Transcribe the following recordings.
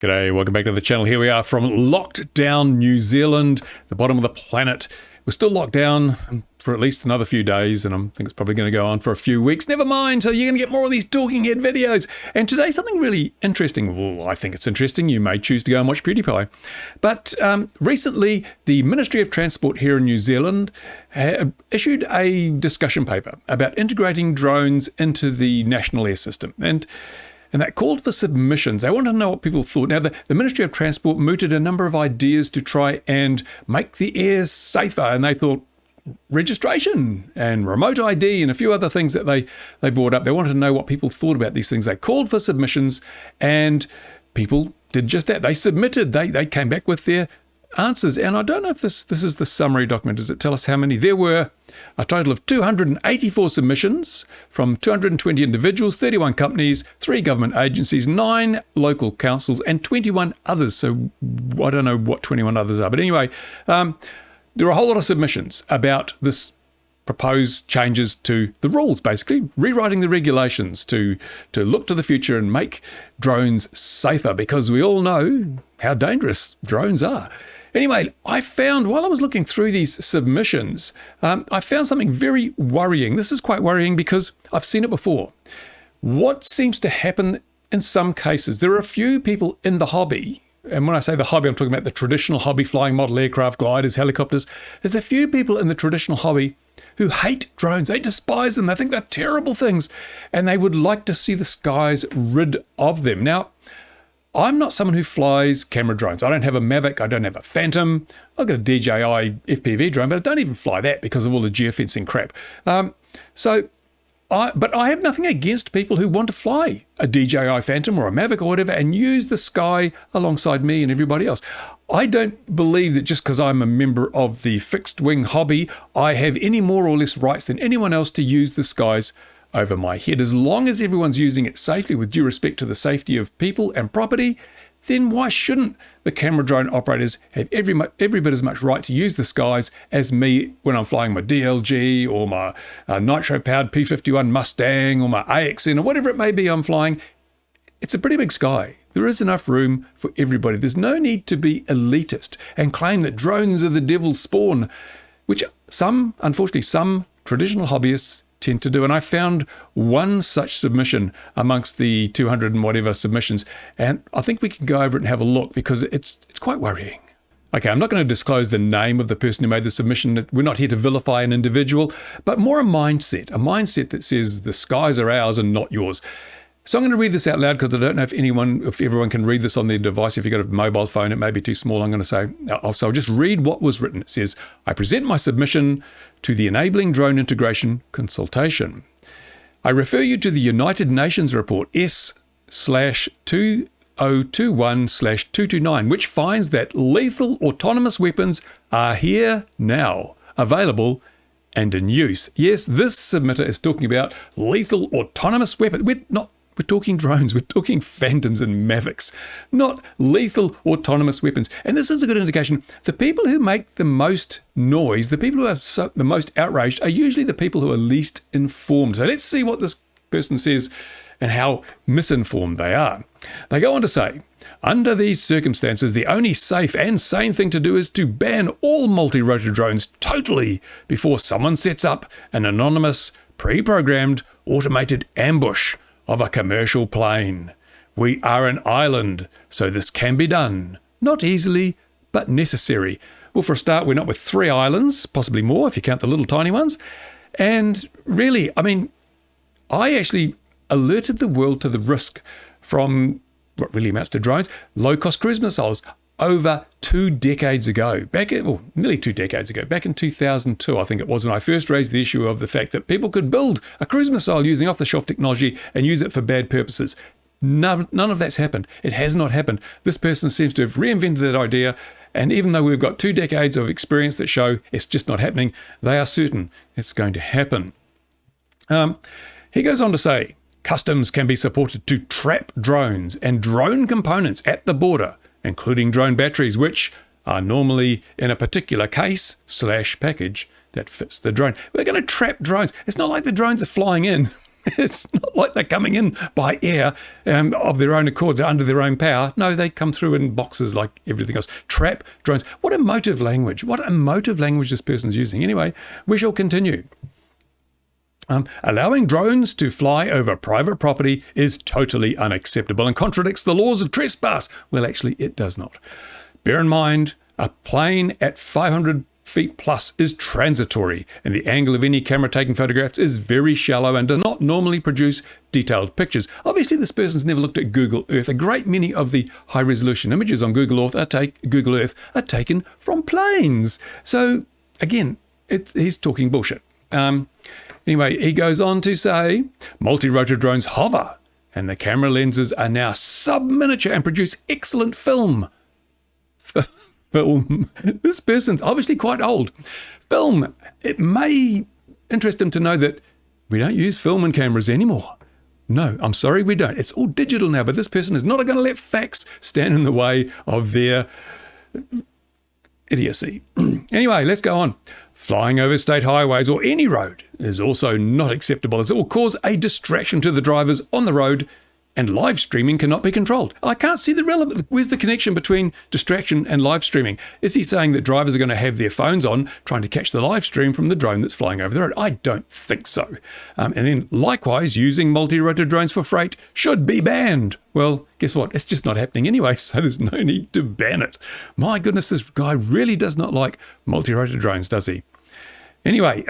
G'day, welcome back to the channel. Here we are from locked down New Zealand, the bottom of the planet. We're still locked down for at least another few days, and I think it's probably going to go on for a few weeks. Never mind, so you're going to get more of these talking head videos. And today, something really interesting. Well, I think it's interesting. You may choose to go and watch PewDiePie. But recently, the Ministry of Transport here in New Zealand issued a discussion paper about integrating drones into the national air system. And that called for submissions. They wanted to know what people thought. Now, the Ministry of Transport mooted a number of ideas to try and make the air safer. And they thought registration and remote ID and a few other things that they brought up. They wanted to know what people thought about these things. They called for submissions and people did just that. They submitted. They came back with their answers. And I don't know if this is the summary document. Does it tell us how many? There were a total of 284 submissions from 220 individuals, 31 companies, 3 government agencies, 9 local councils, and 21 others. So I don't know what 21 others are. But anyway, there are a whole lot of submissions about this proposed changes to the rules, basically rewriting the regulations to look to the future and make drones safer, because we all know how dangerous drones are. Anyway, I found, while I was looking through these submissions, I found something very worrying. This is quite worrying because I've seen it before. What seems to happen in some cases, there are a few people in the hobby, and when I say the hobby, I'm talking about the traditional hobby, flying model aircraft, gliders, helicopters. There's a few people in the traditional hobby who hate drones. They despise them. They think they're terrible things, and they would like to see the skies rid of them. Now, I'm not someone who flies camera drones. I don't have a Mavic. I don't have a Phantom. I've got a DJI FPV drone, but I don't even fly that because of all the geofencing crap. But I have nothing against people who want to fly a DJI Phantom or a Mavic or whatever and use the sky alongside me and everybody else. I don't believe that just because I'm a member of the fixed wing hobby, I have any more or less rights than anyone else to use the skies over my head. As long as everyone's using it safely with due respect to the safety of people and property, then why shouldn't the camera drone operators have every bit as much right to use the skies as me when I'm flying my DLG or my nitro-powered P51 Mustang or my AXN or whatever it may be I'm flying? It's a pretty big sky. There is enough room for everybody. There's no need to be elitist and claim that drones are the devil's spawn, which unfortunately, some traditional hobbyists tend to do. And I found one such submission amongst the 200 and whatever submissions, and I think we can go over it and have a look because it's quite worrying. Okay, I'm not going to disclose the name of the person who made the submission. We're not here to vilify an individual, but more a mindset that says the skies are ours and not yours. So I'm going to read this out loud because I don't know if everyone can read this on their device. If you've got a mobile phone, it may be too small. I'm going to say, so I'll just read what was written. It says, I present my submission to the Enabling Drone Integration Consultation. I refer you to the United Nations report S/2021/229, which finds that lethal autonomous weapons are here now, available and in use. Yes, this submitter is talking about lethal autonomous weapons. We're talking drones, we're talking Phantoms and Mavics, not lethal autonomous weapons. And this is a good indication. The people who make the most noise, the people who are the most outraged, are usually the people who are least informed. So let's see what this person says and how misinformed they are. They go on to say, under these circumstances, the only safe and sane thing to do is to ban all multi-rotor drones totally before someone sets up an anonymous, pre-programmed, automated ambush of a commercial plane. We are an island, so this can be done. Not easily, but necessary. Well, for a start, we're not with 3 islands, possibly more if you count the little tiny ones. And really, I actually alerted the world to the risk from what really amounts to drones, low-cost cruise missiles, over 2 decades ago, nearly 2 decades ago, back in 2002, I think it was, when I first raised the issue of the fact that people could build a cruise missile using off-the-shelf technology and use it for bad purposes. None of that's happened. It has not happened. This person seems to have reinvented that idea, and even though we've got 2 decades of experience that show it's just not happening, they are certain it's going to happen. He goes on to say, customs can be supported to trap drones and drone components at the border, including drone batteries, which are normally in a particular case/package that fits the drone. We're going to trap drones. It's not like the drones are flying in. It's not not like they're coming in by air of their own accord, under their own power. No, they come through in boxes like everything else. Trap drones. What emotive language. What emotive language this person's using. Anyway, we shall continue. Allowing drones to fly over private property is totally unacceptable and contradicts the laws of trespass. Well, actually, it does not. Bear in mind, a plane at 500 feet plus is transitory, and the angle of any camera taking photographs is very shallow and does not normally produce detailed pictures. Obviously, this person's never looked at Google Earth. A great many of the high-resolution images on Google Earth are taken from planes. So, again, he's talking bullshit. Anyway, he goes on to say, multi-rotor drones hover, and the camera lenses are now sub-miniature and produce excellent film. Film. This person's obviously quite old. Film. It may interest him to know that we don't use film in cameras anymore. No, I'm sorry, we don't. It's all digital now, but this person is not going to let facts stand in the way of their idiocy. Anyway, let's go on. Flying over state highways or any road is also not acceptable, as it will cause a distraction to the drivers on the road, and live streaming cannot be controlled. I can't see the relevant. Where's the connection between distraction and live streaming? Is he saying that drivers are going to have their phones on trying to catch the live stream from the drone that's flying over the road? I don't think so. And then likewise, using multi-rotor drones for freight should be banned. Well, guess what? It's just not happening anyway, so there's no need to ban it. My goodness, this guy really does not like multi-rotor drones, does he? Anyway,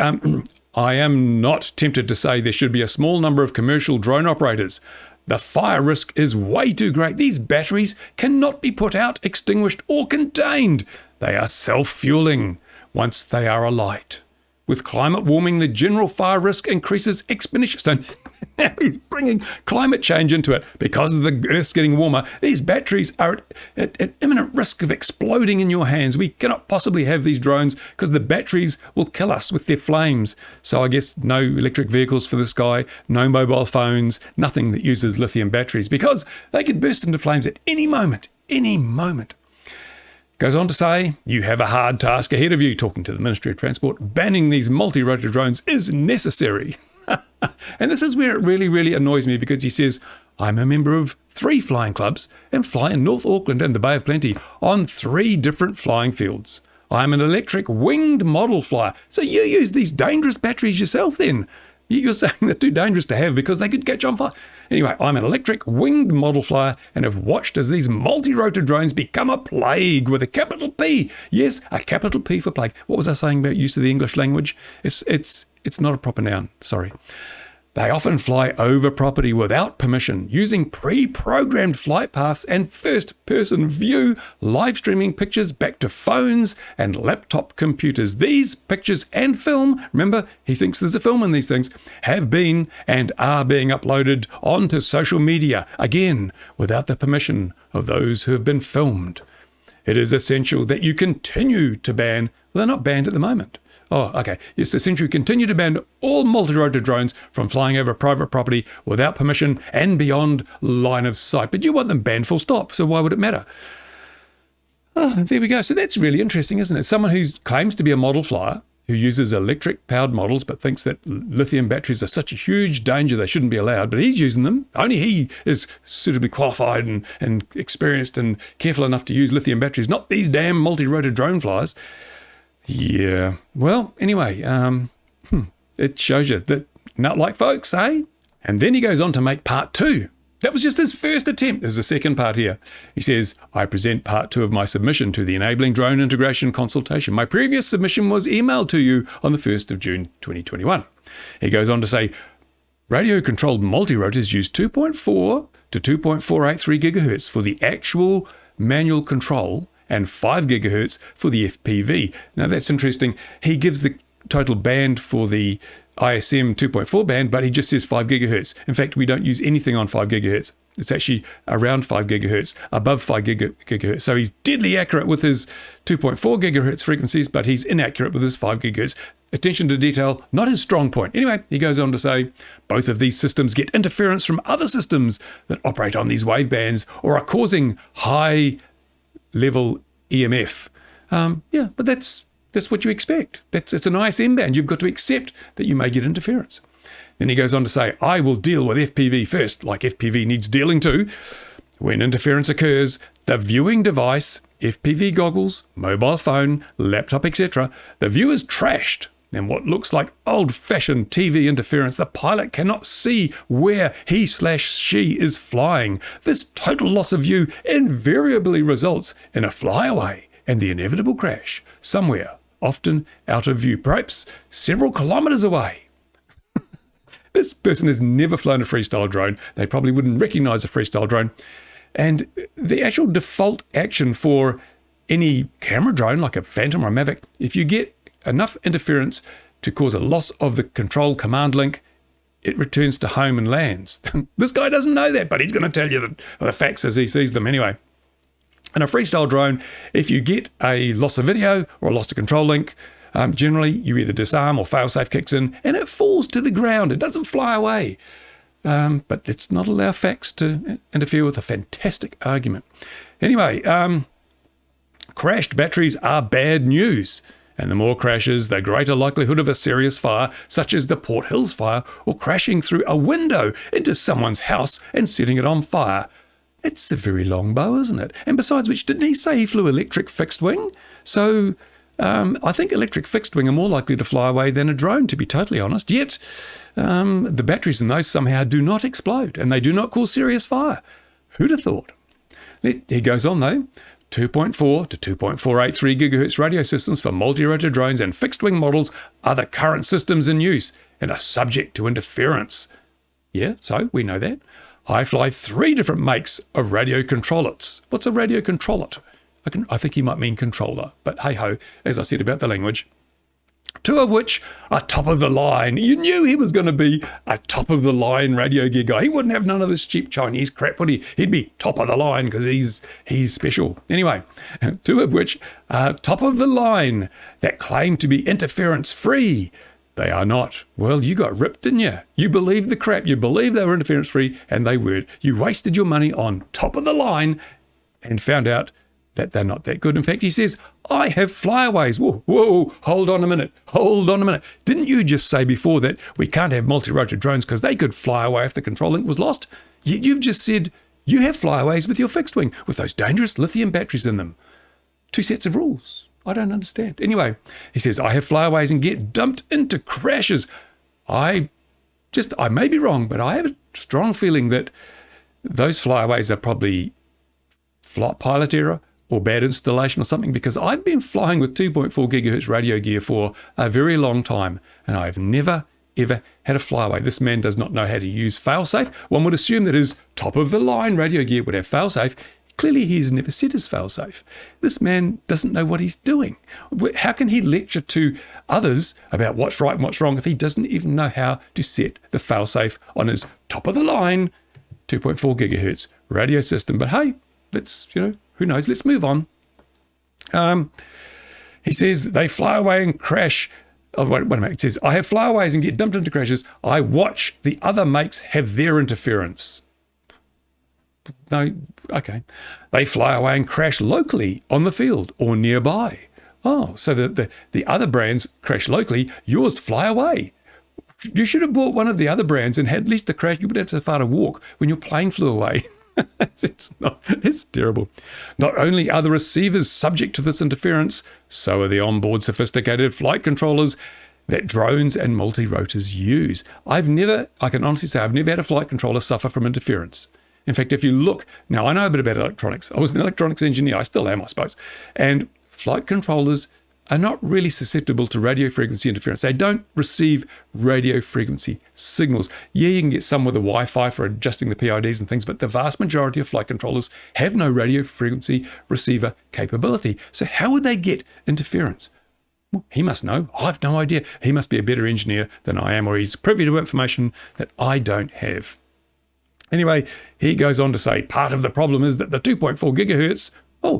I am not tempted to say there should be a small number of commercial drone operators. The fire risk is way too great. These batteries cannot be put out, extinguished, or contained. They are self-fueling once they are alight. With climate warming, the general fire risk increases exponentially. So now he's bringing climate change into it. Because of the Earth's getting warmer, these batteries are at imminent risk of exploding in your hands. We cannot possibly have these drones because the batteries will kill us with their flames. So I guess no electric vehicles for this guy, no mobile phones, nothing that uses lithium batteries, because they could burst into flames at any moment, any moment. Goes on to say, you have a hard task ahead of you, talking to the Ministry of Transport. Banning these multi-rotor drones is necessary. And this is where it really, really annoys me, because he says, I'm a member of 3 flying clubs and fly in North Auckland and the Bay of Plenty on 3 different flying fields. I'm an electric winged model flyer. So you use these dangerous batteries yourself then. You're saying they're too dangerous to have because they could catch on fire. Anyway, I'm an electric winged model flyer and have watched as these multi-rotor drones become a plague with a capital P. Yes, a capital P for plague. What was I saying about use of the English language? It's not a proper noun. Sorry. They often fly over property without permission, using pre-programmed flight paths and first-person view, live streaming pictures back to phones and laptop computers. These pictures and film, remember, he thinks there's a film in these things, have been and are being uploaded onto social media, again, without the permission of those who have been filmed. It is essential that you continue to ban, well, they're not banned at the moment. Oh, okay. It's essential to continue to ban all multi-rotor drones from flying over private property without permission and beyond line of sight. But you want them banned full stop, so why would it matter? Oh, there we go. So that's really interesting, isn't it? Someone who claims to be a model flyer, who uses electric-powered models but thinks that lithium batteries are such a huge danger they shouldn't be allowed, but he's using them. Only he is suitably qualified and experienced and careful enough to use lithium batteries, not these damn multi-rotor drone flyers. Yeah. Well, anyway, it shows you that not like folks, eh? And then he goes on to make part 2. That was just his first attempt. There's a second part here. He says, I present part 2 of my submission to the Enabling Drone Integration Consultation. My previous submission was emailed to you on the 1st of June 2021. He goes on to say, radio-controlled multirotors use 2.4 to 2.483 gigahertz for the actual manual control and 5 gigahertz for the FPV. Now that's interesting. He gives the total band for the ISM 2.4 band, but he just says 5 gigahertz. In fact, we don't use anything on 5 gigahertz. It's actually around 5 gigahertz, above 5 gigahertz. So he's deadly accurate with his 2.4 gigahertz frequencies, but he's inaccurate with his 5 gigahertz. Attention to detail, not his strong point. Anyway, he goes on to say, both of these systems get interference from other systems that operate on these wave bands or are causing high level EMF. But that's what you expect. It's an ISM band. You've got to accept that you may get interference. Then he goes on to say, I will deal with FPV first, like FPV needs dealing too. When interference occurs, the viewing device, FPV goggles, mobile phone, laptop, etc., the view is trashed. And what looks like old-fashioned TV interference, the pilot cannot see where he/she is flying. This total loss of view invariably results in a flyaway and the inevitable crash somewhere, often out of view, perhaps several kilometers away. This person has never flown a freestyle drone. They probably wouldn't recognize a freestyle drone. And the actual default action for any camera drone, like a Phantom or a Mavic, if you get enough interference to cause a loss of the control command link, it returns to home and lands. This guy doesn't know that, but he's going to tell you the facts as he sees them anyway. In a freestyle drone, if you get a loss of video or a loss of control link, generally you either disarm or failsafe kicks in and it falls to the ground. It doesn't fly away. But let's not allow facts to interfere with a fantastic argument. Anyway, crashed batteries are bad news. And the more crashes, the greater likelihood of a serious fire, such as the Port Hills fire, or crashing through a window into someone's house and setting it on fire. It's a very long bow, isn't it? And besides which, didn't he say he flew electric fixed wing? So I think electric fixed wing are more likely to fly away than a drone, to be totally honest. Yet the batteries in those somehow do not explode, and they do not cause serious fire. Who'd have thought? He goes on, though. 2.4 to 2.483 gigahertz radio systems for multi-rotor drones and fixed-wing models are the current systems in use and are subject to interference. Yeah, so we know that. I fly 3 different makes of radio controllers. What's a radio controller? I think he might mean controller, but hey-ho, as I said about the language. 2 of which are top of the line. You knew he was going to be a top of the line radio gear guy. He wouldn't have none of this cheap Chinese crap, would he? He'd be top of the line because he's special. Anyway, 2 of which are top of the line that claim to be interference free. They are not. Well, you got ripped, didn't you? You believed the crap. You believed they were interference free, and they weren't. You wasted your money on top of the line and found out that they're not that good. In fact, he says, I have flyaways. Whoa, hold on a minute. Didn't you just say before that we can't have multi-rotor drones because they could fly away if the control link was lost? Yet you've just said you have flyaways with your fixed wing, with those dangerous lithium batteries in them. 2 sets of rules. I don't understand. Anyway, he says, I have flyaways and get dumped into crashes. I may be wrong, but I have a strong feeling that those flyaways are probably flight pilot error or bad installation or something, because I've been flying with 2.4 gigahertz radio gear for a very long time, and I've never, ever had a flyaway. This man does not know how to use failsafe. One would assume that his top-of-the-line radio gear would have failsafe. Clearly, he's never set his failsafe. This man doesn't know what he's doing. How can he lecture to others about what's right and what's wrong if he doesn't even know how to set the failsafe on his top-of-the-line 2.4 gigahertz radio system? But hey, let's, who knows? Let's move on. He says they fly away and crash. Oh, wait a minute. It says, I have flyaways and get dumped into crashes. I watch the other makes have their interference. No, okay. They fly away and crash locally on the field or nearby. Oh, so the other brands crash locally. Yours fly away. You should have bought one of the other brands and had at least a crash. You would have so far to walk when your plane flew away. It's terrible. Not only are the receivers subject to this interference, so are the onboard sophisticated flight controllers that drones and multi-rotors use. I can honestly say I've never had a flight controller suffer from interference. In fact, if you look, now I know a bit about electronics. I was an electronics engineer. I still am, I suppose. And flight controllers are not really susceptible to radio frequency interference. They don't receive radio frequency signals. Yeah, you can get some with the Wi-Fi for adjusting the PIDs and things, but the vast majority of flight controllers have no radio frequency receiver capability. So how would they get interference? Well, he must know. I've no idea. He must be a better engineer than I am, or he's privy to information that I don't have. Anyway, he goes on to say, part of the problem is that the 2.4 gigahertz,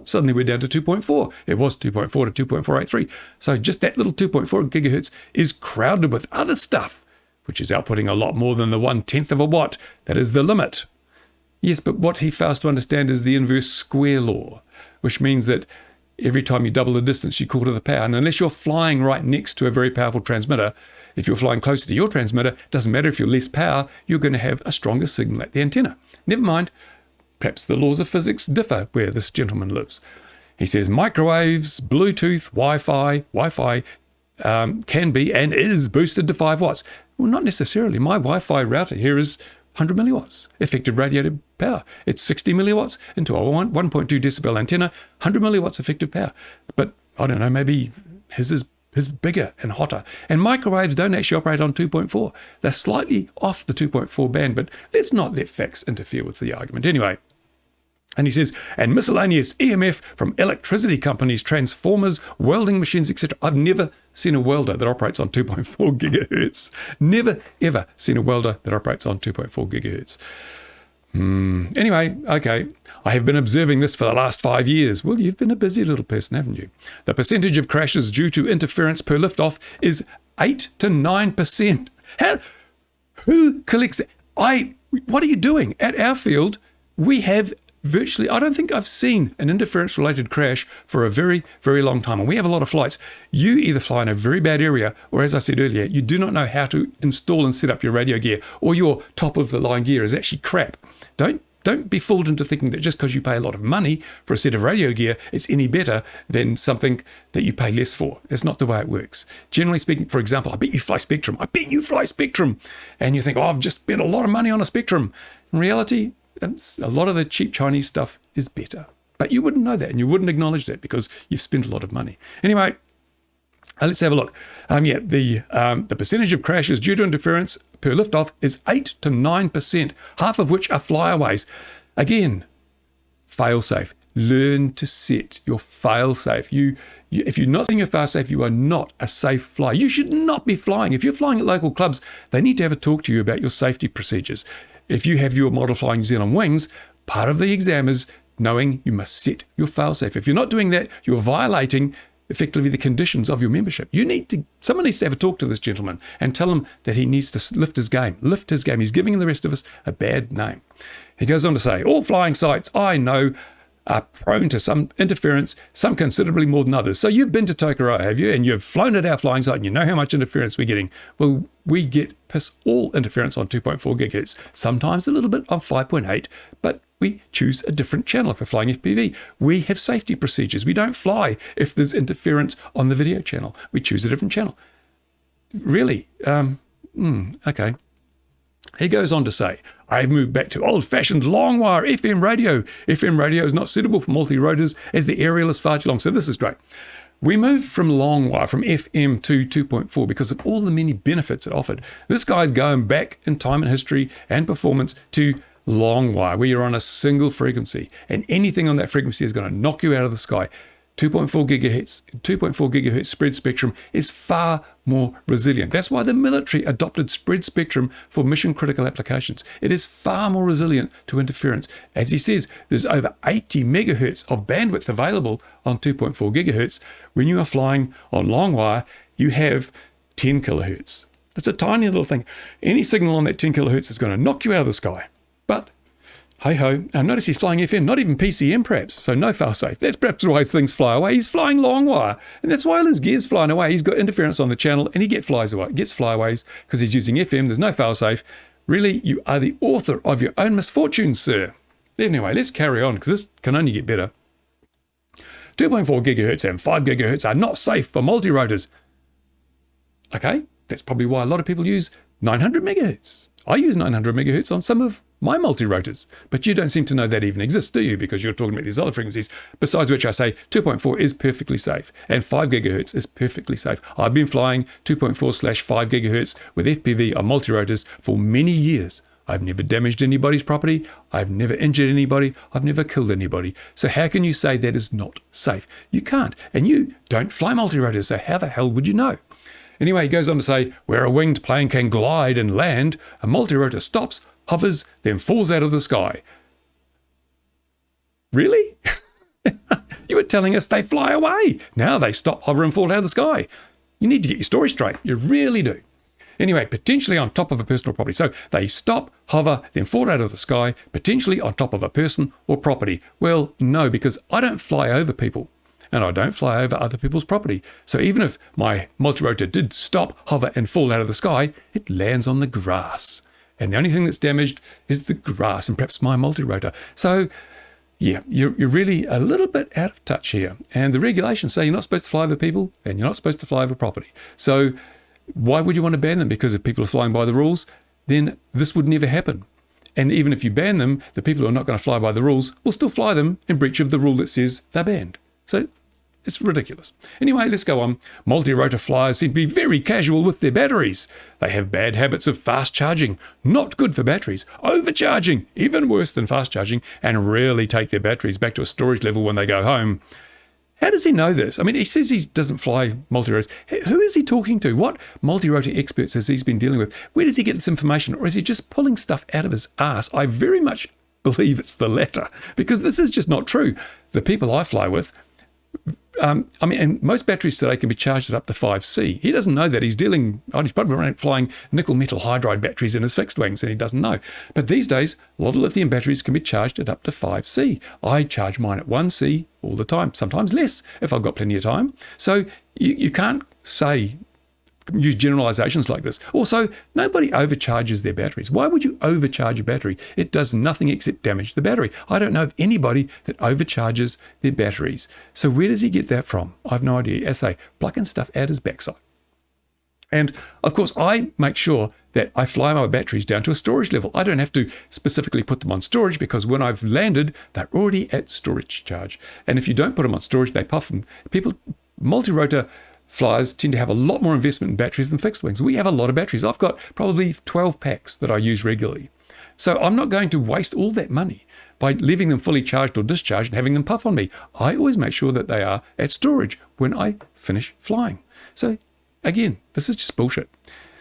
suddenly we're down to 2.4. It was 2.4 to 2.483. So just that little 2.4 gigahertz is crowded with other stuff, which is outputting a lot more than the 1/10 of a watt. That is the limit. Yes, but what he fails to understand is the inverse square law, which means that every time you double the distance, you quarter the power. And unless you're flying right next to a very powerful transmitter, If you're flying closer to your transmitter, doesn't matter if you're less power, you're going to have a stronger signal at the antenna. Never mind, perhaps the laws of physics differ where this gentleman lives. He says microwaves, Bluetooth, Wi-Fi can be and is boosted to 5 watts. Well, not necessarily. My Wi-Fi router here is 100 milliwatts effective radiated power. It's 60 milliwatts into a 1.2 decibel antenna, 100 milliwatts effective power. But I don't know, maybe his is bigger and hotter. And microwaves don't actually operate on 2.4. They're slightly off the 2.4 band, but let's not let facts interfere with the argument. Anyway, and he says, and miscellaneous EMF from electricity companies, transformers, welding machines, etc. I've never seen a welder that operates on 2.4 gigahertz. Never, ever seen a welder that operates on 2.4 gigahertz. Anyway, okay. I have been observing this for the last 5 years. Well, you've been a busy little person, haven't you? The percentage of crashes due to interference per liftoff is 8 to 9%. Who collects that? What are you doing? At our field, we have virtually, I don't think I've seen an interference-related crash for a very, very long time. And we have a lot of flights. You either fly in a very bad area, or as I said earlier, you do not know how to install and set up your radio gear, or your top-of-the-line gear is actually crap. Don't be fooled into thinking that just because you pay a lot of money for a set of radio gear, it's any better than something that you pay less for. That's not the way it works. Generally speaking, for example, I bet you fly Spectrum. And you think, oh, I've just spent a lot of money on a Spectrum. In reality, a lot of the cheap Chinese stuff is better. But you wouldn't know that, and you wouldn't acknowledge that because you've spent a lot of money. Anyway, let's have a look. The percentage of crashes due to interference per liftoff is 8 to 9%, half of which are flyaways. Again, fail-safe. Learn to set your fail-safe. If you're not setting your fail-safe, you are not a safe flyer. You should not be flying. If you're flying at local clubs, they need to have a talk to you about your safety procedures. If you have your model flying New Zealand wings, part of the exam is knowing you must set your fail-safe. If you're not doing that, you're violating effectively the conditions of your membership. Someone needs to have a talk to this gentleman and tell him that he needs to lift his game. He's giving the rest of us a bad name. He goes on to say, all flying sites I know are prone to some interference, some considerably more than others. So you've been to Tokoroa, have you? And you've flown at our flying site and you know how much interference we're getting. Well, we get piss all interference on 2.4 gigahertz, sometimes a little bit on 5.8, but we choose a different channel if we're flying FPV. We have safety procedures. We don't fly if there's interference on the video channel. We choose a different channel. Really? Okay. He goes on to say, I've moved back to old-fashioned long-wire FM radio. FM radio is not suitable for multi-rotors as the aerial is far too long. So this is great. We moved from long wire, from FM to 2.4 because of all the many benefits it offered. This guy's going back in time and history and performance to long wire, where you're on a single frequency, and anything on that frequency is going to knock you out of the sky. 2.4 gigahertz spread spectrum is far more resilient. That's why the military adopted spread spectrum for mission critical applications. It is far more resilient to interference. As he says, there's over 80 megahertz of bandwidth available on 2.4 gigahertz. When you are flying on long wire, you have 10 kilohertz. It's a tiny little thing. Any signal on that 10 kilohertz is going to knock you out of the sky. But hey-ho, notice he's flying FM, not even PCM perhaps, so no fail-safe. That's perhaps why things fly away. He's flying long wire, and that's why his gear's flying away. He's got interference on the channel, and he gets flyaways because he's using FM. There's no fail-safe. Really, you are the author of your own misfortunes, sir. Anyway, let's carry on, because this can only get better. 2.4 gigahertz and 5 gigahertz are not safe for multirotors. Okay, that's probably why a lot of people use 900 megahertz. I use 900 megahertz on some of my multirotors, but you don't seem to know that even exists, do you? Because you're talking about these other frequencies, besides which I say 2.4 is perfectly safe, and 5 gigahertz is perfectly safe. I've been flying 2.4/5 gigahertz with FPV on multirotors for many years. I've never damaged anybody's property, I've never injured anybody, I've never killed anybody. So how can you say that is not safe? You can't, and you don't fly multirotors, so how the hell would you know? Anyway, he goes on to say, where a winged plane can glide and land, a multirotor stops, hovers, then falls out of the sky. Really? You were telling us they fly away. Now they stop, hover, and fall out of the sky. You need to get your story straight. You really do. Anyway, potentially on top of a personal property. So they stop, hover, then fall out of the sky, potentially on top of a person or property. Well, no, because I don't fly over people. and I don't fly over other people's property. So even if my multirotor did stop, hover, and fall out of the sky, it lands on the grass. And the only thing that's damaged is the grass and perhaps my multirotor. So yeah, you're really a little bit out of touch here. And the regulations say you're not supposed to fly over people and you're not supposed to fly over property. So why would you want to ban them? Because if people are flying by the rules, then this would never happen. And even if you ban them, the people who are not going to fly by the rules will still fly them in breach of the rule that says they're banned. So it's ridiculous. Anyway, let's go on. Multi-rotor flyers seem to be very casual with their batteries. They have bad habits of fast charging, not good for batteries, overcharging, even worse than fast charging, and rarely take their batteries back to a storage level when they go home. How does he know this? I mean, he says he doesn't fly multirotors. Who is he talking to? What multirotor experts has he been dealing with? Where does he get this information? Or is he just pulling stuff out of his ass? I very much believe it's the latter, because this is just not true. The people I fly with, and most batteries today can be charged at up to 5C. He doesn't know that. He's probably flying nickel metal hydride batteries in his fixed wings, and he doesn't know. But these days, a lot of lithium batteries can be charged at up to 5C. I charge mine at 1C all the time, sometimes less if I've got plenty of time. So you can't use generalizations like this. Also, nobody overcharges their batteries. Why would you overcharge a battery? It does nothing except damage the battery. I don't know of anybody that overcharges their batteries. So where does he get that from? I have no idea. As I say, plucking stuff out his backside. And of course, I make sure that I fly my batteries down to a storage level. I don't have to specifically put them on storage because when I've landed, they're already at storage charge. And if you don't put them on storage, they puff them. Multi-rotor flyers tend to have a lot more investment in batteries than fixed wings. We have a lot of batteries. I've got probably 12 packs that I use regularly. So I'm not going to waste all that money by leaving them fully charged or discharged and having them puff on me. I always make sure that they are at storage when I finish flying. So again, this is just bullshit.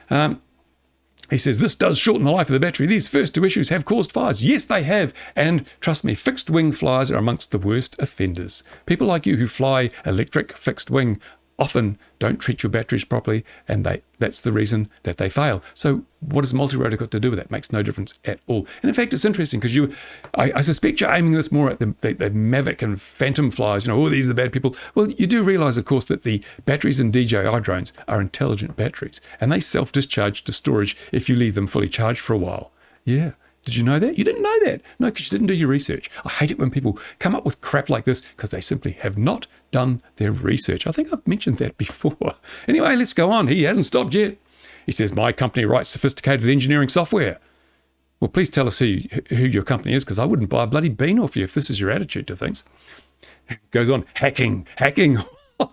He says, this does shorten the life of the battery. These first two issues have caused fires. Yes, they have. And trust me, fixed wing flyers are amongst the worst offenders. People like you who fly electric fixed wing often don't treat your batteries properly, and that's the reason that they fail. So what has multi-rotor got to do with that? Makes no difference at all. And in fact, it's interesting because I suspect you're aiming this more at the Mavic and Phantom flyers. These are the bad people. Well, you do realize, of course, that the batteries in DJI drones are intelligent batteries, and they self-discharge to storage if you leave them fully charged for a while. Yeah. Did you know that? You didn't know that. No, because you didn't do your research. I hate it when people come up with crap like this because they simply have not done their research. I think I've mentioned that before. Anyway, let's go on. He hasn't stopped yet. He says, my company writes sophisticated engineering software. Well, please tell us who your company is, because I wouldn't buy a bloody bean off you if this is your attitude to things. Goes on, hacking.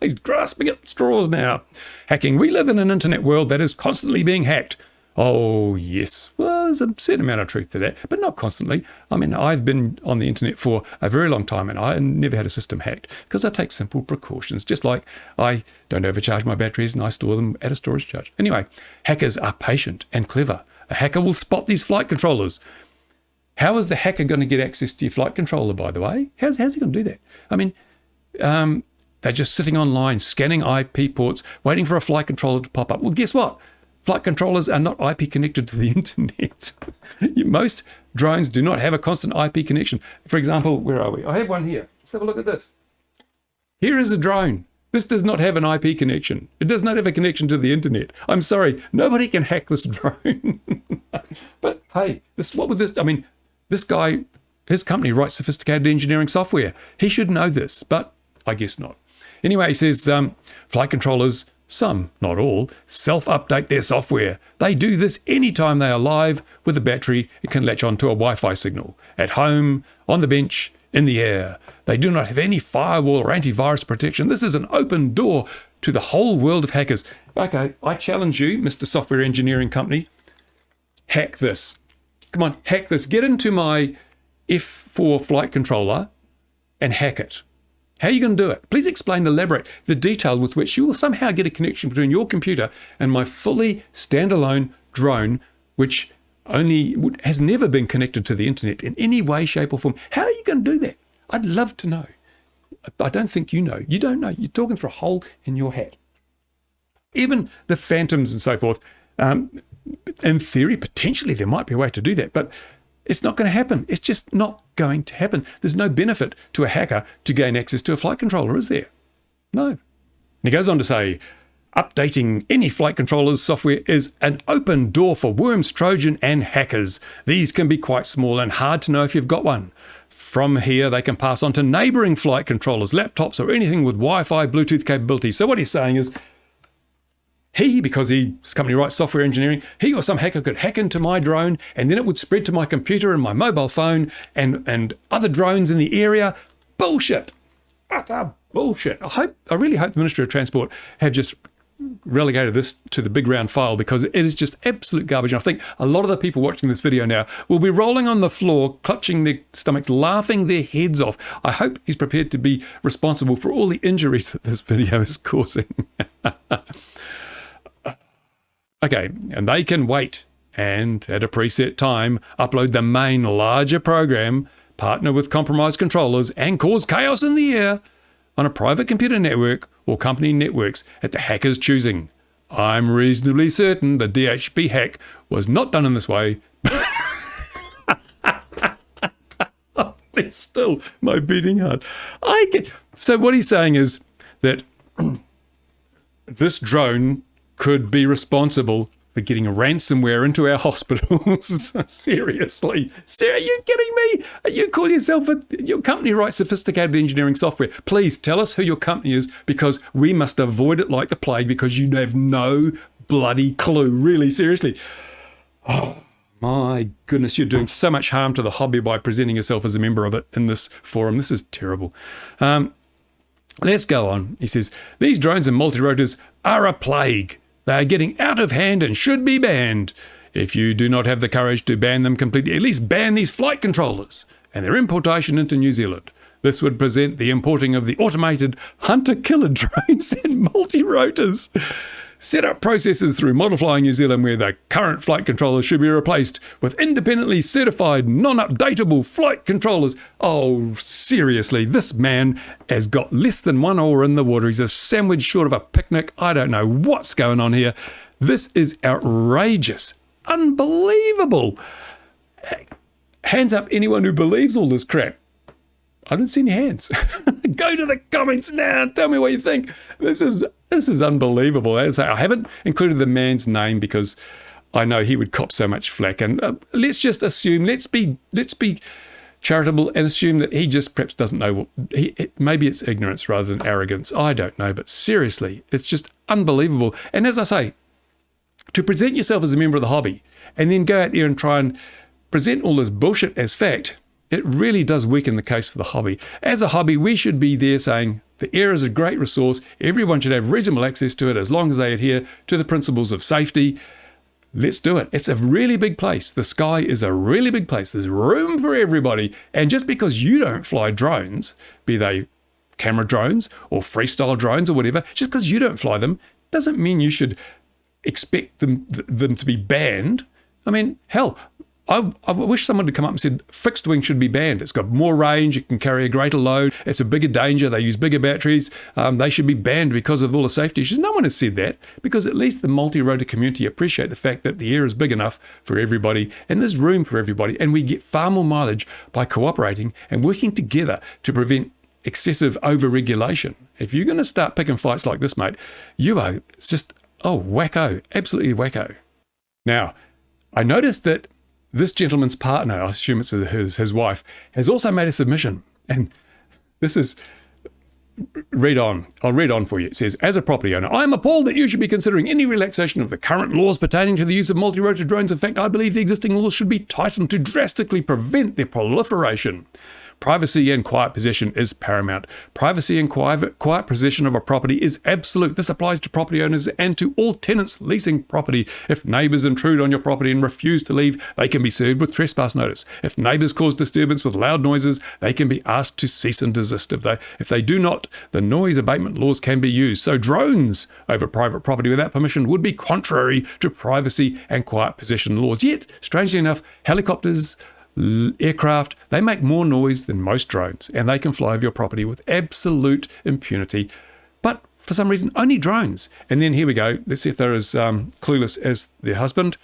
He's grasping at straws now. Hacking. We live in an internet world that is constantly being hacked. Oh, yes. Well, there's a certain amount of truth to that, but not constantly. I mean, I've been on the internet for a very long time, and I never had a system hacked because I take simple precautions, just like I don't overcharge my batteries and I store them at a storage charge. Anyway, hackers are patient and clever. A hacker will spot these flight controllers. How is the hacker going to get access to your flight controller, by the way? How's he going to do that? I mean, they're just sitting online, scanning IP ports, waiting for a flight controller to pop up. Well, guess what? Flight controllers are not IP connected to the internet. Most drones do not have a constant IP connection. For example, where are we? I have one here. Let's have a look at this. Here is a drone. This does not have an IP connection. It does not have a connection to the internet. I'm sorry, nobody can hack this drone. But hey, what would this? I mean, this guy, his company writes sophisticated engineering software. He should know this, but I guess not. Anyway, he says flight controllers, some, not all, self-update their software. They do this anytime they are live with a battery. It can latch onto a Wi-Fi signal. At home, on the bench, in the air. They do not have any firewall or antivirus protection. This is an open door to the whole world of hackers. Okay, I challenge you, Mr. Software Engineering Company. Hack this. Come on, hack this. Get into my F4 flight controller and hack it. How are you going to do it? Please explain, elaborate the detail with which you will somehow get a connection between your computer and my fully standalone drone, which has never been connected to the internet in any way, shape or form. How are you going to do that? I'd love to know. I don't think you know. You don't know. You're talking for a hole in your hat. Even the phantoms and so forth, in theory, potentially there might be a way to do that, but it's not going to happen. It's just not going to happen. There's no benefit to a hacker to gain access to a flight controller, is there? No. And he goes on to say, updating any flight controller's software is an open door for worms, Trojan, and hackers. These can be quite small and hard to know if you've got one. From here, they can pass on to neighboring flight controllers, laptops, or anything with Wi-Fi, Bluetooth capability. So what he's saying is, because his company writes software engineering, he or some hacker could hack into my drone, and then it would spread to my computer and my mobile phone and other drones in the area. Bullshit. Utter bullshit. I really hope the Ministry of Transport have just relegated this to the big round file, because it is just absolute garbage. And I think a lot of the people watching this video now will be rolling on the floor, clutching their stomachs, laughing their heads off. I hope he's prepared to be responsible for all the injuries that this video is causing. Okay, and they can wait and at a preset time upload the main larger program, partner with compromised controllers, and cause chaos in the air on a private computer network or company networks at the hacker's choosing. I'm reasonably certain the DHB hack was not done in this way. It's still my beating heart. So what he's saying is that this drone could be responsible for getting ransomware into our hospitals. Seriously? Are you kidding me? You call yourself your company writes sophisticated engineering software. Please tell us who your company is, because we must avoid it like the plague, because you have no bloody clue. Really, seriously. Oh, my goodness, you're doing so much harm to the hobby by presenting yourself as a member of it in this forum. This is terrible. Let's go on. He says, these drones and multirotors are a plague. They are getting out of hand and should be banned. If you do not have the courage to ban them completely, at least ban these flight controllers and their importation into New Zealand. This would present the importing of the automated hunter-killer drones and multirotors. Set up processes through Model Flying New Zealand where the current flight controllers should be replaced with independently certified, non-updatable flight controllers. Oh, seriously, this man has got less than one oar in the water. He's a sandwich short of a picnic. I don't know what's going on here. This is outrageous. Unbelievable. Hands up anyone who believes all this crap. I didn't see any hands. Go to the comments now. Tell me what you think. This is unbelievable. As I say, I haven't included the man's name because I know he would cop so much flack. And let's just assume, let's be charitable and assume that he just perhaps doesn't know maybe it's ignorance rather than arrogance. I don't know. But seriously, it's just unbelievable. And as I say, to present yourself as a member of the hobby and then go out there and try and present all this bullshit as fact, it really does weaken the case for the hobby. As a hobby, we should be there saying the air is a great resource. Everyone should have reasonable access to it as long as they adhere to the principles of safety. Let's do it. It's a really big place. The sky is a really big place. There's room for everybody. And just because you don't fly drones, be they camera drones or freestyle drones or whatever, just because you don't fly them doesn't mean you should expect them to be banned. I mean, hell, I wish someone had come up and said fixed wing should be banned. It's got more range. It can carry a greater load. It's a bigger danger. They use bigger batteries. They should be banned because of all the safety issues. No one has said that, because at least the multi-rotor community appreciate the fact that the air is big enough for everybody and there's room for everybody. And we get far more mileage by cooperating and working together to prevent excessive over-regulation. If you're going to start picking fights like this, mate, it's just, wacko. Absolutely wacko. Now, I noticed that this gentleman's partner, I assume it's his wife, has also made a submission. And this is, read on. I'll read on for you. It says, as a property owner, I am appalled that you should be considering any relaxation of the current laws pertaining to the use of multi-rotor drones. In fact, I believe the existing laws should be tightened to drastically prevent their proliferation. Privacy and quiet possession is paramount. Privacy and quiet possession of a property is absolute. This applies to property owners and to all tenants leasing property. If neighbours intrude on your property and refuse to leave, they can be served with trespass notice. If neighbours cause disturbance with loud noises, they can be asked to cease and desist. If they do not, the noise abatement laws can be used. So drones over private property without permission would be contrary to privacy and quiet possession laws. Yet, strangely enough, helicopters, aircraft, they make more noise than most drones, and they can fly over your property with absolute impunity. But for some reason, only drones. And then here we go. Let's see if they're as clueless as their husband.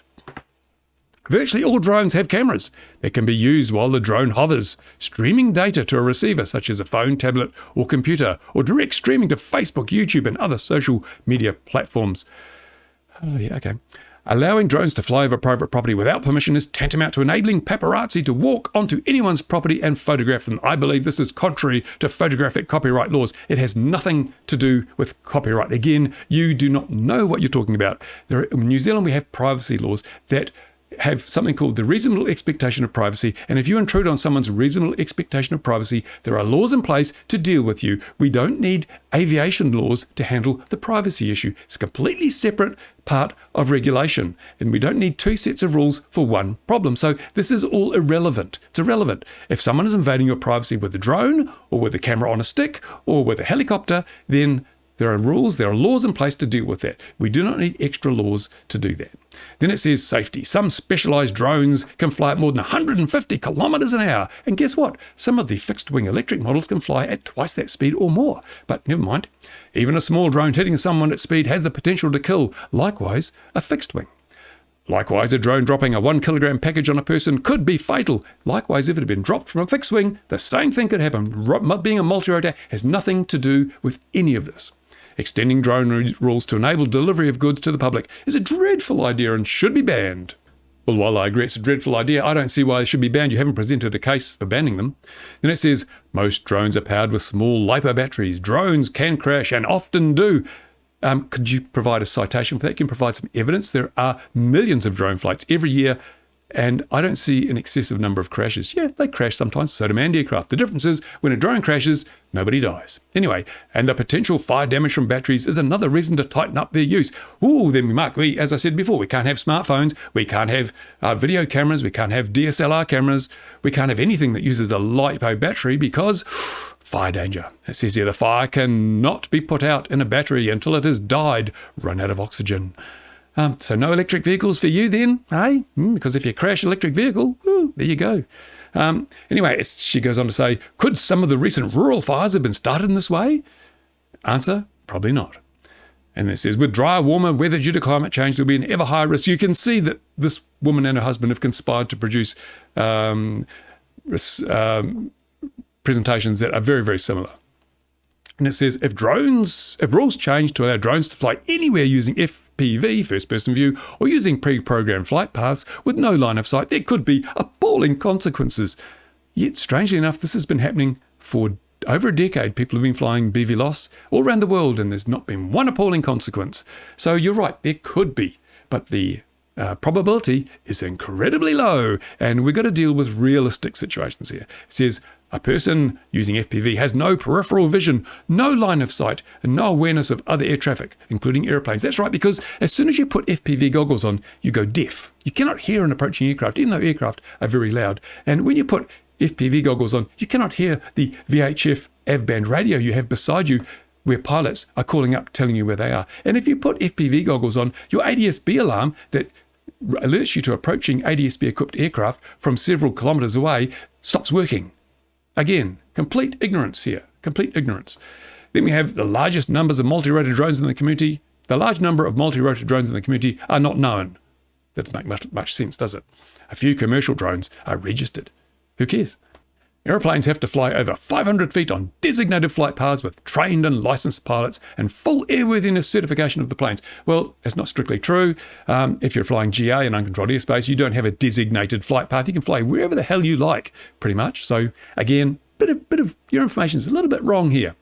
Virtually all drones have cameras that can be used while the drone hovers, streaming data to a receiver such as a phone, tablet, or computer, or direct streaming to Facebook, YouTube, and other social media platforms. Oh, yeah, okay. Allowing drones to fly over private property without permission is tantamount to enabling paparazzi to walk onto anyone's property and photograph them. I believe this is contrary to photographic copyright laws. It has nothing to do with copyright. Again, you do not know what you're talking about. In New Zealand, we have privacy laws that have something called the reasonable expectation of privacy. And if you intrude on someone's reasonable expectation of privacy, there are laws in place to deal with you. We don't need aviation laws to handle the privacy issue. It's a completely separate part of regulation. And we don't need two sets of rules for one problem. So this is all irrelevant. It's irrelevant. If someone is invading your privacy with a drone or with a camera on a stick or with a helicopter, then there are rules, there are laws in place to deal with that. We do not need extra laws to do that. Then it says safety. Some specialized drones can fly at more than 150 kilometers an hour. And guess what? Some of the fixed-wing electric models can fly at twice that speed or more. But never mind. Even a small drone hitting someone at speed has the potential to kill. Likewise, a fixed-wing. Likewise, a drone dropping a 1 kilogram package on a person could be fatal. Likewise, if it had been dropped from a fixed wing, the same thing could happen. Being a multirotor has nothing to do with any of this. Extending drone rules to enable delivery of goods to the public is a dreadful idea and should be banned. Well, while I agree it's a dreadful idea, I don't see why it should be banned. You haven't presented a case for banning them. Then it says, most drones are powered with small LiPo batteries. Drones can crash and often do. Could you provide a citation for that? Can you provide some evidence? There are millions of drone flights every year, and I don't see an excessive number of crashes. Yeah, they crash sometimes, so do manned aircraft. The difference is when a drone crashes, nobody dies. Anyway, and the potential fire damage from batteries is another reason to tighten up their use. As I said before, we can't have smartphones, we can't have video cameras, we can't have DSLR cameras, we can't have anything that uses a LiPo battery because fire danger. It says here the fire cannot be put out in a battery until it has died, run out of oxygen. So no electric vehicles for you then, eh? Because if you crash an electric vehicle, there you go. Anyway, she goes on to say, could some of the recent rural fires have been started in this way? Answer, probably not. And it says, with drier, warmer weather due to climate change, there'll be an ever higher risk. You can see that this woman and her husband have conspired to produce presentations that are very, very similar. And it says, if rules change to allow drones to fly anywhere using FPV, first-person view, or using pre-programmed flight paths with no line of sight, there could be appalling consequences. Yet, strangely enough, this has been happening for over a decade. People have been flying BVLOS all around the world, and there's not been one appalling consequence. So you're right, there could be, but the probability is incredibly low, and we've got to deal with realistic situations here. It says, a person using FPV has no peripheral vision, no line of sight, and no awareness of other air traffic, including airplanes. That's right, because as soon as you put FPV goggles on, you go deaf. You cannot hear an approaching aircraft, even though aircraft are very loud. And when you put FPV goggles on, you cannot hear the VHF AV-band radio you have beside you, where pilots are calling up, telling you where they are. And if you put FPV goggles on, your ADS-B alarm that alerts you to approaching ADS-B-equipped aircraft from several kilometers away stops working. Again, complete ignorance here, complete ignorance. Then we have the largest numbers of multi-rotor drones in the community. The large number of multi-rotor drones in the community are not known. That doesn't make much sense, does it? A few commercial drones are registered. Who cares? Aeroplanes have to fly over 500 feet on designated flight paths with trained and licensed pilots and full airworthiness certification of the planes. Well, that's not strictly true. If you're flying GA in uncontrolled airspace, you don't have a designated flight path. You can fly wherever the hell you like, pretty much. So again, bit of your information is a little bit wrong here.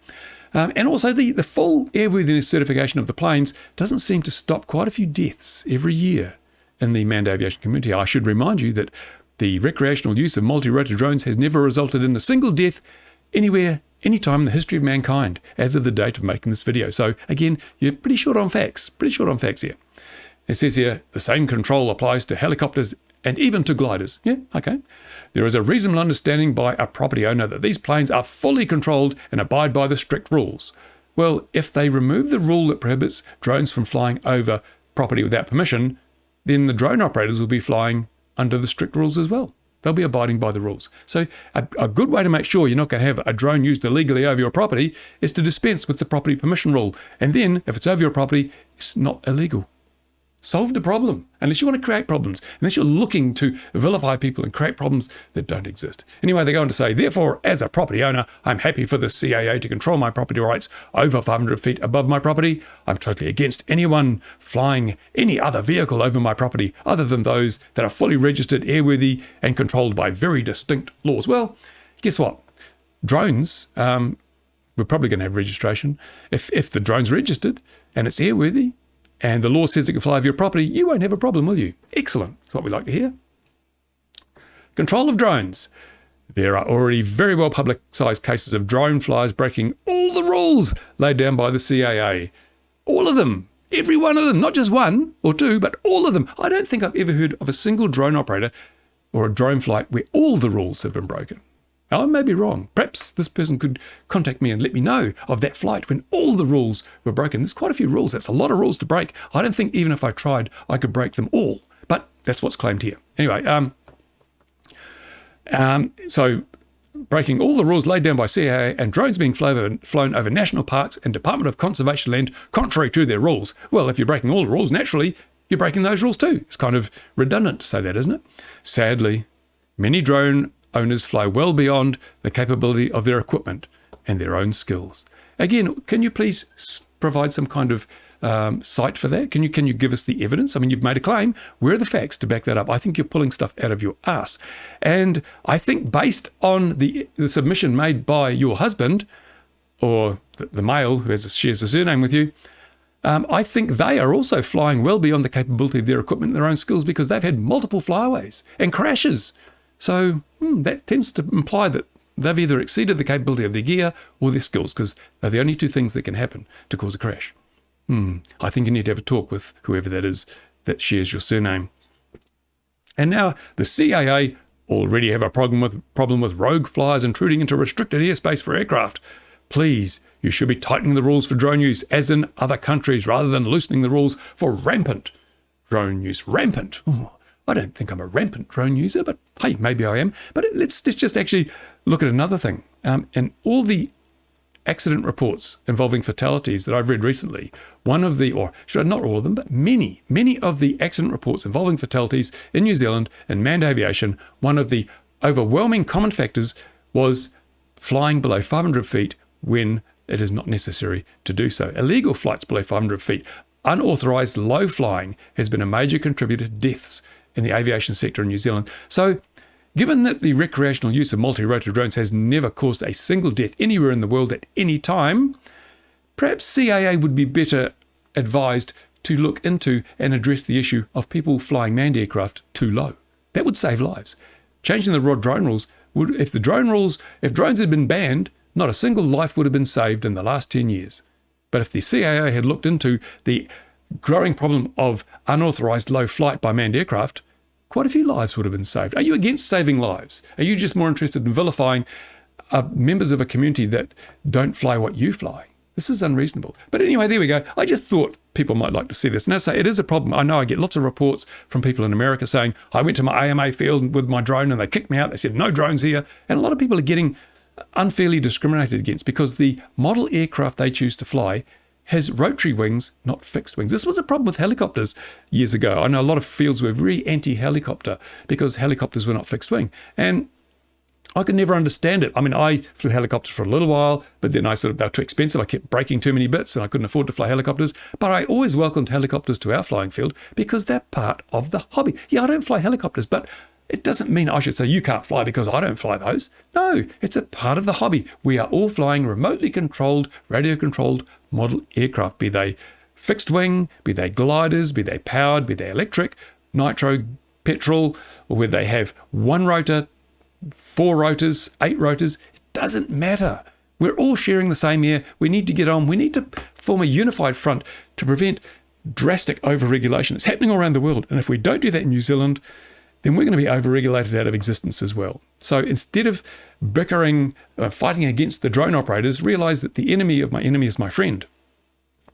And also the full airworthiness certification of the planes doesn't seem to stop quite a few deaths every year in the manned aviation community. I should remind you that the recreational use of multi-rotor drones has never resulted in a single death anywhere, anytime in the history of mankind, as of the date of making this video. So again, you're pretty short on facts here. It says here, the same control applies to helicopters and even to gliders. Yeah, okay. There is a reasonable understanding by a property owner that these planes are fully controlled and abide by the strict rules. Well, if they remove the rule that prohibits drones from flying over property without permission, then the drone operators will be flying under the strict rules as well. They'll be abiding by the rules. So a good way to make sure you're not going to have a drone used illegally over your property is to dispense with the property permission rule. And then, if it's over your property, it's not illegal. solved the problem, unless you want to create problems, unless you're looking to vilify people and create problems that don't exist. Anyway, they go on to say, therefore, as a property owner, I'm happy for the CAA to control my property rights over 500 feet above my property. I'm totally against anyone flying any other vehicle over my property other than those that are fully registered, airworthy, and controlled by very distinct laws. Well, guess what? Drones, we're probably going to have registration. If the drone's registered and it's airworthy, and the law says it can fly over your property, you won't have a problem, will you? Excellent. That's what we like to hear. Control of drones. There are already very well publicised cases of drone flyers breaking all the rules laid down by the CAA. All of them. Every one of them. Not just one or two, but all of them. I don't think I've ever heard of a single drone operator or a drone flight where all the rules have been broken. Now, I may be wrong. Perhaps this person could contact me and let me know of that flight when all the rules were broken. There's quite a few rules. That's a lot of rules to break. I don't think even if I tried, I could break them all. But that's what's claimed here. Anyway, so breaking all the rules laid down by CAA and drones being flown over national parks and Department of Conservation land contrary to their rules. Well, if you're breaking all the rules, naturally, you're breaking those rules too. It's kind of redundant to say that, isn't it? Sadly, many drone owners fly well beyond the capability of their equipment and their own skills. Again, can you please provide some kind of cite for that? Can you give us the evidence? I mean, you've made a claim. Where are the facts to back that up? I think you're pulling stuff out of your ass. And I think based on the submission made by your husband, or the male who shares a surname with you, I think they are also flying well beyond the capability of their equipment and their own skills because they've had multiple flyaways and crashes. So that tends to imply that they've either exceeded the capability of their gear or their skills, because they're the only two things that can happen to cause a crash. I think you need to have a talk with whoever that is that shares your surname. And now the CAA already have a problem with rogue flyers intruding into restricted airspace for aircraft. Please, you should be tightening the rules for drone use, as in other countries, rather than loosening the rules for rampant drone use. Rampant. I don't think I'm a rampant drone user, but hey, maybe I am. But let's just actually look at another thing. And all the accident reports involving fatalities that I've read recently, not all of them, but many of the accident reports involving fatalities in New Zealand and manned aviation, one of the overwhelming common factors was flying below 500 feet when it is not necessary to do so. Illegal flights below 500 feet, unauthorised low flying has been a major contributor to deaths in the aviation sector in New Zealand. So, given that the recreational use of multi-rotor drones has never caused a single death anywhere in the world at any time, perhaps CAA would be better advised to look into and address the issue of people flying manned aircraft too low. That would save lives. Changing the drone rules would, if drones had been banned, not a single life would have been saved in the last 10 years. But if the CAA had looked into the growing problem of unauthorised low flight by manned aircraft, quite a few lives would have been saved. Are you against saving lives? Are you just more interested in vilifying members of a community that don't fly what you fly? This is unreasonable. But anyway, there we go. I just thought people might like to see this. Now, so it is a problem. I know I get lots of reports from people in America saying, I went to my AMA field with my drone and they kicked me out. They said, no drones here. And a lot of people are getting unfairly discriminated against because the model aircraft they choose to fly has rotary wings, not fixed wings. This was a problem with helicopters years ago. I know a lot of fields were very anti-helicopter because helicopters were not fixed wing. And I could never understand it. I mean, I flew helicopters for a little while, but then they were too expensive. I kept breaking too many bits and I couldn't afford to fly helicopters. But I always welcomed helicopters to our flying field because they're part of the hobby. Yeah, I don't fly helicopters, but it doesn't mean I should say you can't fly because I don't fly those. No, it's a part of the hobby. We are all flying remotely controlled, radio-controlled model aircraft, be they fixed wing, be they gliders, be they powered, be they electric, nitro, petrol, or whether they have one rotor, 4 rotors, 8 rotors. It doesn't matter. We're all sharing the same air. We need to get on. We need to form a unified front to prevent drastic overregulation. It's happening all around the world. And if we don't do that in New Zealand, then we're going to be overregulated out of existence as well. So instead of bickering, fighting against the drone operators, realize that the enemy of my enemy is my friend.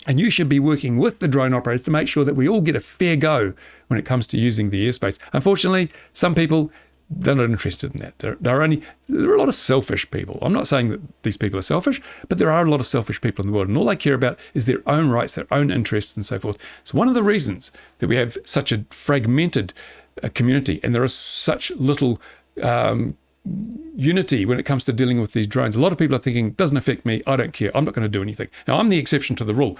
And you should be working with the drone operators to make sure that we all get a fair go when it comes to using the airspace. Unfortunately, some people they're not interested in that. There are a lot of selfish people. I'm not saying that these people are selfish, but there are a lot of selfish people in the world, and all they care about is their own rights, their own interests, and so forth. So one of the reasons that we have such a fragmented community, and there is such little unity when it comes to dealing with these drones. A lot of people are thinking, doesn't affect me, I don't care, I'm not going to do anything. Now, I'm the exception to the rule.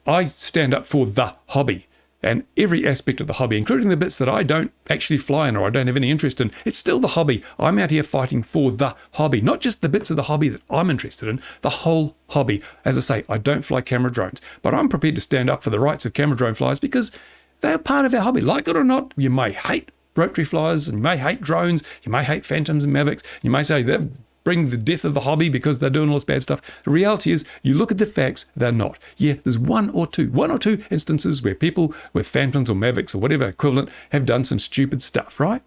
I stand up for the hobby, and every aspect of the hobby, including the bits that I don't actually fly in or I don't have any interest in. It's still the hobby. I'm out here fighting for the hobby, not just the bits of the hobby that I'm interested in, the whole hobby. As I say, I don't fly camera drones, but I'm prepared to stand up for the rights of camera drone flyers because they're part of our hobby. Like it or not, you may hate rotary flyers, and you may hate drones, you may hate Phantoms and Mavics, you may say they bring the death of the hobby because they're doing all this bad stuff. The reality is, you look at the facts, they're not. Yeah, there's one or two instances where people with Phantoms or Mavics or whatever equivalent have done some stupid stuff, right?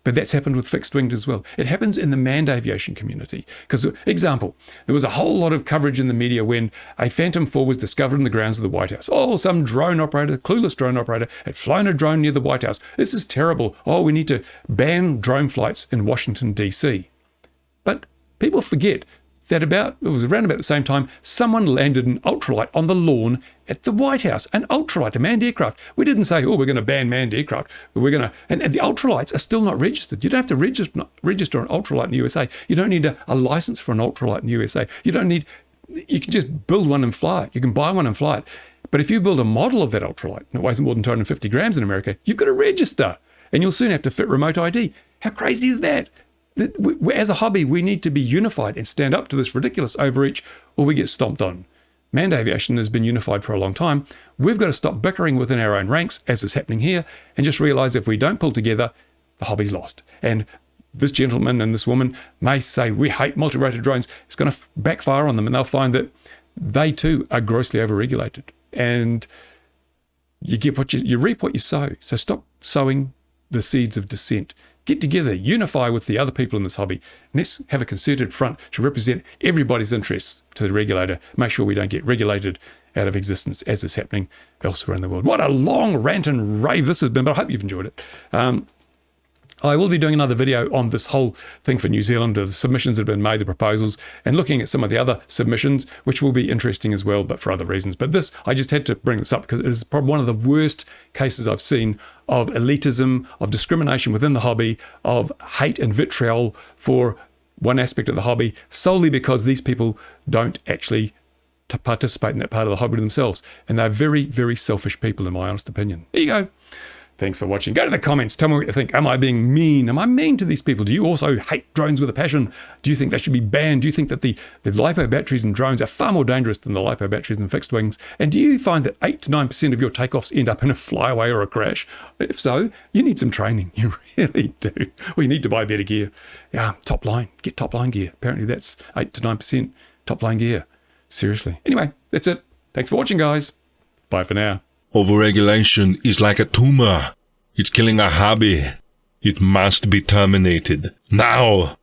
But that's happened with fixed winged as well. It happens in the manned aviation community. Because, example, there was a whole lot of coverage in the media when a Phantom 4 was discovered in the grounds of the White House. Oh, some drone operator, clueless drone operator, had flown a drone near the White House. This is terrible. Oh, we need to ban drone flights in Washington, D.C. But people forget that it was around about the same time, someone landed an ultralight on the lawn at the White House. An ultralight, a manned aircraft. We didn't say, oh, we're going to ban manned aircraft. And the ultralights are still not registered. You don't have to register an ultralight in the USA. You don't need a license for an ultralight in the USA. You can just build one and fly it. You can buy one and fly it. But if you build a model of that ultralight, and it weighs more than 250 grams in America, you've got to register. And you'll soon have to fit remote ID. How crazy is that? As a hobby, we need to be unified and stand up to this ridiculous overreach, or we get stomped on. Manned aviation has been unified for a long time. We've got to stop bickering within our own ranks, as is happening here, and just realize if we don't pull together, the hobby's lost. And this gentleman and this woman may say, we hate multi-rotor drones. It's going to backfire on them, and they'll find that they too are grossly overregulated. And you reap what you sow. So stop sowing the seeds of dissent. Get together, unify with the other people in this hobby, and let's have a concerted front to represent everybody's interests to the regulator. Make sure we don't get regulated out of existence as is happening elsewhere in the world. What a long rant and rave this has been, but I hope you've enjoyed it. I will be doing another video on this whole thing for New Zealand, the submissions that have been made, the proposals, and looking at some of the other submissions, which will be interesting as well, but for other reasons. But this, I just had to bring this up because it is probably one of the worst cases I've seen of elitism, of discrimination within the hobby, of hate and vitriol for one aspect of the hobby, solely because these people don't actually participate in that part of the hobby themselves. And they're very, very selfish people, in my honest opinion. There you go. Thanks for watching. Go to the comments. Tell me what you think. Am I being mean? Am I mean to these people? Do you also hate drones with a passion? Do you think they should be banned? Do you think that the LiPo batteries in drones are far more dangerous than the LiPo batteries in fixed wings? And do you find that 8 to 9% of your takeoffs end up in a flyaway or a crash? If so, you need some training. You really do. Or you need to buy better gear. Yeah, top line. Get top line gear. Apparently that's 8 to 9% top line gear. Seriously. Anyway, that's it. Thanks for watching, guys. Bye for now. Overregulation is like a tumor. It's killing our hobby. It must be terminated. Now!